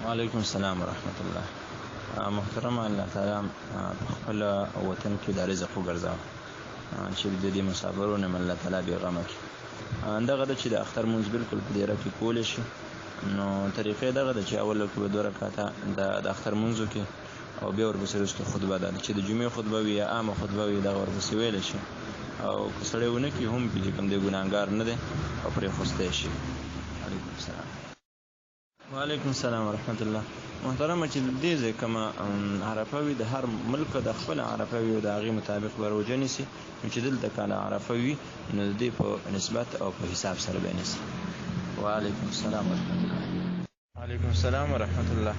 وعلیکم السلام ورحمت الله. محترم الله تعالی خپل وطن کې د رزق وګرځاو چې د دې مسافرو نه الله تعالی بې غمه کړي. دغه د چې د اختر مونځ بالکل په دې کې کولی شي. نو طریقې دغه د چې اول کې به 2 رکعاته د اختر مونځ وکړي او بیا ورپسې وروسته خطبه ده چې د جمعې خطبه وي یا عامه خطبه وي دغه ورپسې ویلی شي او که سړی ونه کړي هم چې کوم دی ګناهګار نه دی او پرېښودی شي. وعلیکم السلام. وعلیکم السلام ورحمت الله. محترمه چې د دې ځای کومه عرفه وي د هر ملک د خپل عرفه وي او د هغې مطابق به روژه نیسي. نو چې دلته کله عرفه وي نو د دې په نسبت او په حساب سره به نیسي. وعلیکم السلام ورحمت الله. وعلیکم السلام ورحمت الله.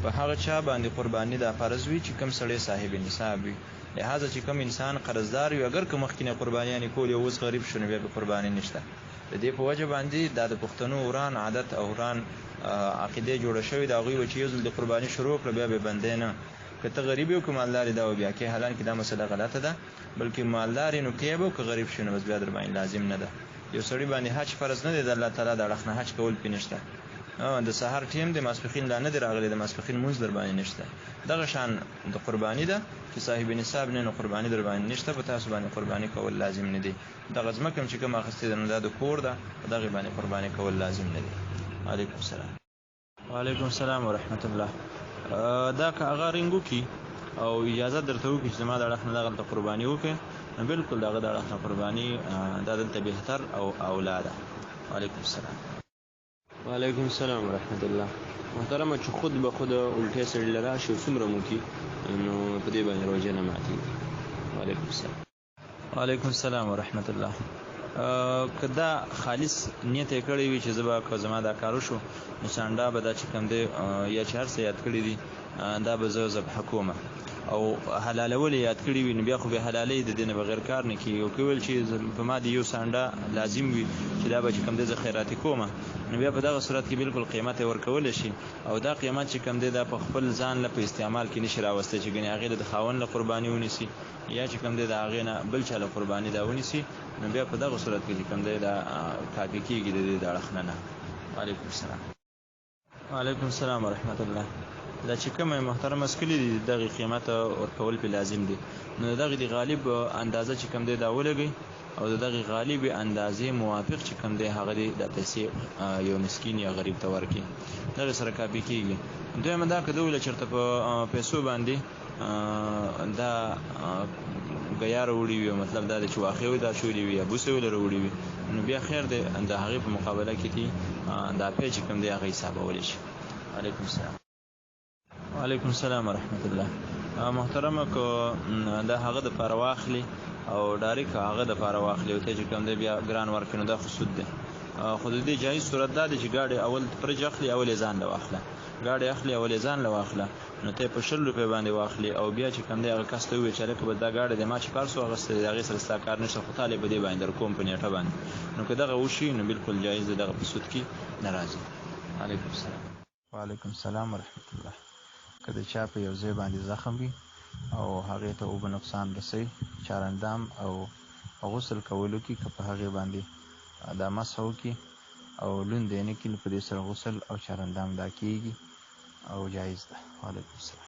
په هغه چا باندې قرباني دا فرض وي چې کوم سړی صاحب نصاب وي. لہذا چې کوم انسان قرضدار وي اگر که مخکینه قربانیانې کولې اوس غریب شو نو بیا به قرباني نشته. د دې په وجه باندې دا د پښتنو وران عادت او وران عقیده جوړه شوې د هغوی چې یو ځل د قرباني شروع کړه بیا به بندی نه. که ته غریب یو که مالدار دا و بیا کې حالانکې دا مسله غلطه ده. بلکې مالدار یې نو کې به که غریب شي نو بس بیا در باندې لازم نه ده. یو سړي باندې حج فرض نه دی د الله تعالی د اړخ نه حج کول پې نشته. د سهار ټیم د ماسپښین لا نه دی راغلی د ماسپښین مونځ در باندې نشته. دغه شان د قرباني ده چې صاحب نصاب نه نو قرباني در باندې نشته. په تاسو باندې قرباني کول لازم نه دی. دغه ځمکه چې کوم اخیستې ده نو دا د کور ده په دغې باندې قرباني کول لازم نه دی. وعلیکم السلام. وعلیکم السلام ورحمت الله. دا که هغه رنګ وکړي او اجازه درته وکړي چې زما د اړخ نه دغلته قرباني وکړي نو بالکل د هغه د اړخ نه قرباني دا دلته بهتر او اولا ده. وعلیکم السلام. وعلیکم السلام ورحمت الله. محترمه چې خود به خود الټی سړي له راشي او څومره مو کړي نو په دې باندې روژه نه ماتېږي. وعلیکم السلام. وعلیکم السلام ورحمت الله. که دا خالص نیت یې کړی وي چې زه به که زما دا کار وشو نو سانډا به دا چې کوم دی یا چې هر څه یاد کړي دي دا به زه ذبحه کومه او حلالول یې یاد کړي وي نو بیا خو بیا حلالۍ د دې نه بغیر کار نه کېږي. او که ویل چې په ما د یو سانډا لازم وي چې دا به چې کوم دی زه خیراتي کومه نو بیا په دغه صورت کې بالکل قیمت یې ورکولی شي او دا قیمت چې کوم دی دا په خپل ځان له په استعمال کې نشي راوستی چې ګنې هغې د خاوند له قرباني ونیسي یا چې کوم دی د هغې نه بل چا له قرباني دا ونیسي نو بیا په دغه صورت کې چې کوم دی دا کافي کېږي د دې د اړخ نه. وعلیکم السلام. وعلیکم السلام ورحمت الله. دا چې کومه محترمه څکلي دي دغې قیمت ورکول پې لازم دي نو د دغې د غالب اندازه چې کوم دی دا ولګئ او د دغې غالب اندازې موافق چې کوم دی هغه دی د پیسې یو مسکین یا غریب ته ورکړي دغې سره کافي کېږي. دویمه دا که ده ویله چېرته په پیسو باندې دا ګیا راوړي وي مطلب دا دی چې واښې دا شولي وي یا بوسه ویله راوړي وي نو بیا خیر دی د هغې په مقابله کې دي دا پی چې کوم دی هغه حسابولی شي. وعلیکم السلام. وعلیکم السلام ورحمت الله. محترمه که دا هغه دپاره واخلي او ډایرکټ هغه دپاره واخلي او ته چې کوم دی بیا ګران ورکړي نو دا خو سود دی. خو د دې جایز صورت دا دی چې ګاډی اول فرج اخلي اول یې ځان له واخله ګاډی اخلي اول یې ځان له واخله نو ته یې په 20 روپۍ باندې واخلي او بیا چې کوم دی هغه کس ته ووایي چې هلکه به دا ګاډی دی ما چې کار سو اخیستی دی د هغې سره ستا کار نشته خو تا به دې باندې در کوم په نیټه باندې نو که دغه وشي نو بالکل جایز دی دغه په سود کې نه راځي. وعلیکم السلام. وعلیکم السلام ورحمت الله. که د چا په یو ځای باندې زخم وي او هغې ته اوبه نقصان رسوي چارندام او غسل کولو کې که په هغې باندې دا مسح وکړي او لوند یې نه کړي نو په دې سره غسل او چارندام دا کېږي او جایز ده. وعلیکم السلام.